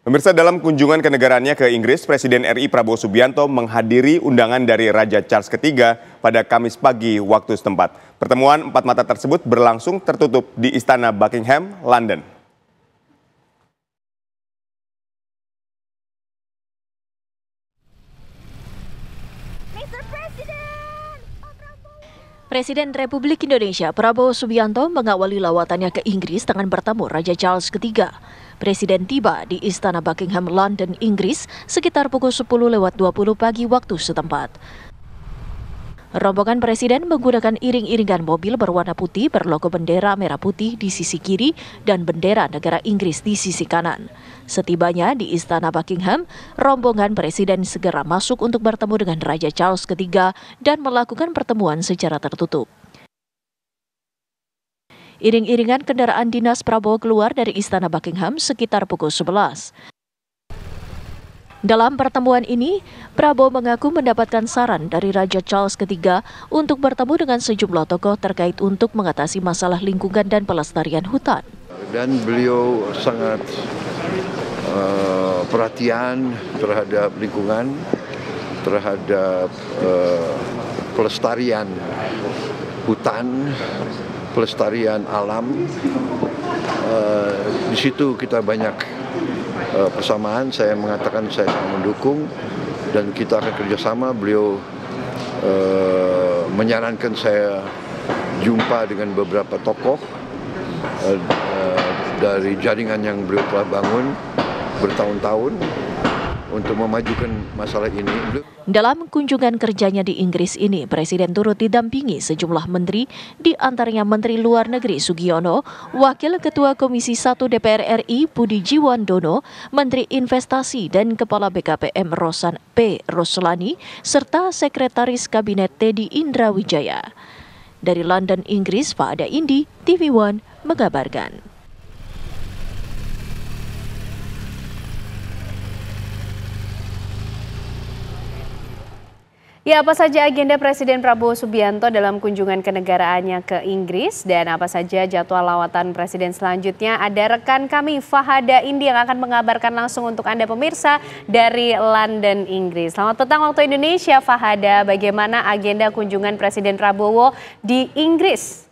Pemirsa, dalam kunjungan kenegaraannya ke Inggris, Presiden RI Prabowo Subianto menghadiri undangan dari Raja Charles III pada Kamis pagi waktu setempat. Pertemuan empat mata tersebut berlangsung tertutup di Istana Buckingham, London. Presiden Republik Indonesia Prabowo Subianto mengawali lawatannya ke Inggris dengan bertemu Raja Charles III. Presiden tiba di Istana Buckingham, London, Inggris sekitar pukul 10:20 pagi waktu setempat. Rombongan Presiden menggunakan iring-iringan mobil berwarna putih berlogo bendera merah putih di sisi kiri dan bendera negara Inggris di sisi kanan. Setibanya di Istana Buckingham, rombongan Presiden segera masuk untuk bertemu dengan Raja Charles III dan melakukan pertemuan secara tertutup. Iring-iringan kendaraan dinas Prabowo keluar dari Istana Buckingham sekitar pukul 11. Dalam pertemuan ini, Prabowo mengaku mendapatkan saran dari Raja Charles III untuk bertemu dengan sejumlah tokoh terkait untuk mengatasi masalah lingkungan dan pelestarian hutan. Dan beliau sangat perhatian terhadap lingkungan, terhadap pelestarian hutan, pelestarian alam. Di situ kita banyak persamaan. Saya mengatakan saya sangat mendukung dan kita akan kerjasama. Beliau menyarankan saya jumpa dengan beberapa tokoh dari jaringan yang beliau telah bangun bertahun-tahun untuk memajukan masalah ini. Dalam kunjungan kerjanya di Inggris ini, Presiden turut didampingi sejumlah menteri, di antaranya Menteri Luar Negeri Sugiono, Wakil Ketua Komisi 1 DPR RI Budi Jiwandono, Menteri Investasi dan Kepala BKPM Rosan P. Roslani, serta Sekretaris Kabinet Teddy Indrawijaya. Dari London, Inggris, Pak Ada Indi, TV One mengabarkan. Ya, apa saja agenda Presiden Prabowo Subianto dalam kunjungan kenegaraannya ke Inggris dan apa saja jadwal lawatan Presiden selanjutnya? Ada rekan kami Fahada Indi yang akan mengabarkan langsung untuk Anda pemirsa dari London, Inggris. Selamat petang waktu Indonesia, Fahada. Bagaimana agenda kunjungan Presiden Prabowo di Inggris?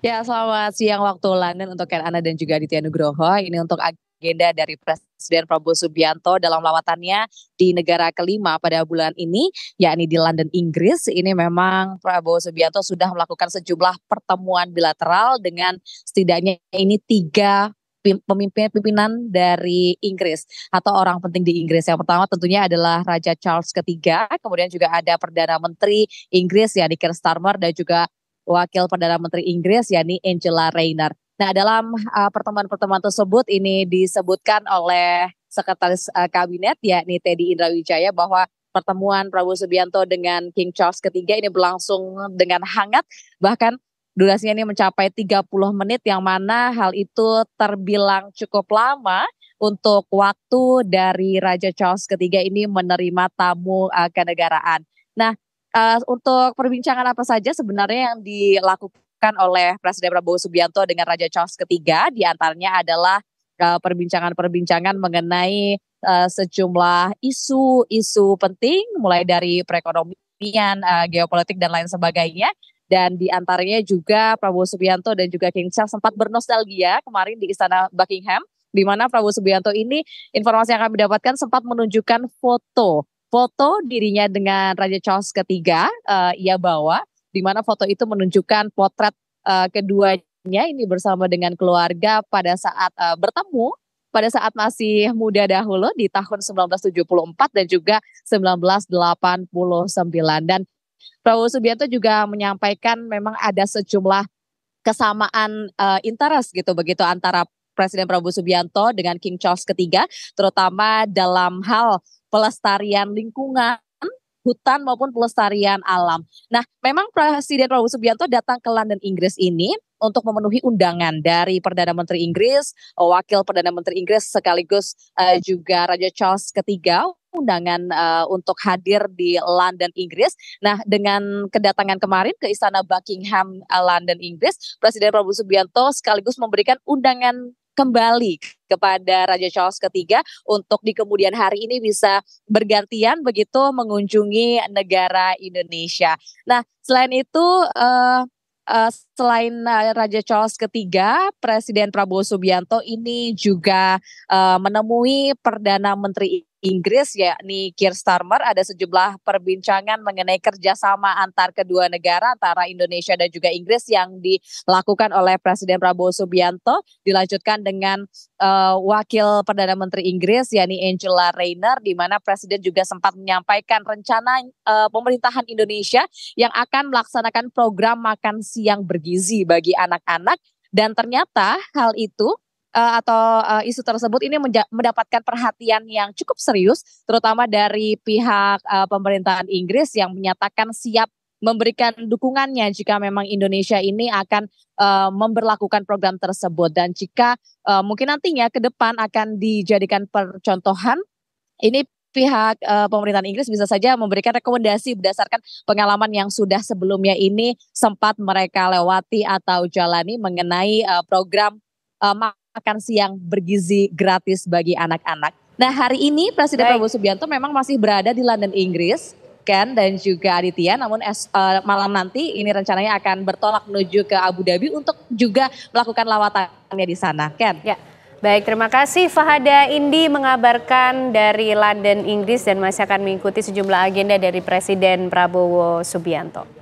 Ya, selamat siang waktu London untuk Ana dan juga Aditya Nugroho. Ini untuk agenda dari Presiden Prabowo Subianto dalam lawatannya di negara kelima pada bulan ini, yakni di London, Inggris. Ini memang Prabowo Subianto sudah melakukan sejumlah pertemuan bilateral dengan setidaknya ini 3 pimpinan dari Inggris atau orang penting di Inggris. Yang pertama tentunya adalah Raja Charles III, kemudian juga ada Perdana Menteri Inggris yakni Keir Starmer dan juga Wakil Perdana Menteri Inggris yakni Angela Rayner. Nah, dalam pertemuan-pertemuan tersebut ini disebutkan oleh Sekretaris Kabinet yakni Teddy Indrawijaya bahwa pertemuan Prabowo Subianto dengan King Charles III ini berlangsung dengan hangat, bahkan durasinya ini mencapai 30 menit yang mana hal itu terbilang cukup lama untuk waktu dari Raja Charles III ini menerima tamu kenegaraan. Nah, untuk perbincangan apa saja sebenarnya yang dilakukan oleh Presiden Prabowo Subianto dengan Raja Charles III, di antaranya adalah perbincangan-perbincangan mengenai sejumlah isu-isu penting mulai dari perekonomian, geopolitik dan lain sebagainya. Dan di antaranya juga Prabowo Subianto dan juga King Charles sempat bernostalgia kemarin di Istana Buckingham, di mana Prabowo Subianto ini informasi yang kami dapatkan sempat menunjukkan foto dirinya dengan Raja Charles III ia bawa, di mana foto itu menunjukkan potret keduanya ini bersama dengan keluarga pada saat bertemu pada saat masih muda dahulu di tahun 1974 dan juga 1989. Dan Prabowo Subianto juga menyampaikan memang ada sejumlah kesamaan interest gitu begitu antara Presiden Prabowo Subianto dengan King Charles III, terutama dalam hal pelestarian lingkungan, hutan maupun pelestarian alam. Nah, memang Presiden Prabowo Subianto datang ke London, Inggris ini untuk memenuhi undangan dari Perdana Menteri Inggris, Wakil Perdana Menteri Inggris sekaligus juga Raja Charles III, undangan untuk hadir di London, Inggris. Nah, dengan kedatangan kemarin ke Istana Buckingham, London, Inggris, Presiden Prabowo Subianto sekaligus memberikan undangan kembali kepada Raja Charles III untuk di kemudian hari ini bisa bergantian begitu mengunjungi negara Indonesia. Nah, selain itu selain Raja Charles III, Presiden Prabowo Subianto ini juga menemui Perdana Menteri Inggris yakni Keir Starmer. Ada sejumlah perbincangan mengenai kerjasama antar kedua negara antara Indonesia dan juga Inggris yang dilakukan oleh Presiden Prabowo Subianto, dilanjutkan dengan Wakil Perdana Menteri Inggris yakni Angela Rayner, di mana Presiden juga sempat menyampaikan rencana pemerintahan Indonesia yang akan melaksanakan program makan siang bergizi bagi anak-anak, dan ternyata hal itu isu tersebut ini mendapatkan perhatian yang cukup serius, terutama dari pihak pemerintahan Inggris yang menyatakan siap memberikan dukungannya jika memang Indonesia ini akan memberlakukan program tersebut, dan jika mungkin nantinya ke depan akan dijadikan percontohan, ini pihak pemerintahan Inggris bisa saja memberikan rekomendasi berdasarkan pengalaman yang sudah sebelumnya ini sempat mereka lewati atau jalani mengenai program makan siang bergizi gratis bagi anak-anak. Nah, hari ini Presiden Prabowo Subianto memang masih berada di London, Inggris, Ken dan juga Aditya. Namun malam nanti ini rencananya akan bertolak menuju ke Abu Dhabi untuk juga melakukan lawatannya di sana. Ken. Ya, baik, terima kasih Fahada Indi mengabarkan dari London, Inggris, dan masih akan mengikuti sejumlah agenda dari Presiden Prabowo Subianto.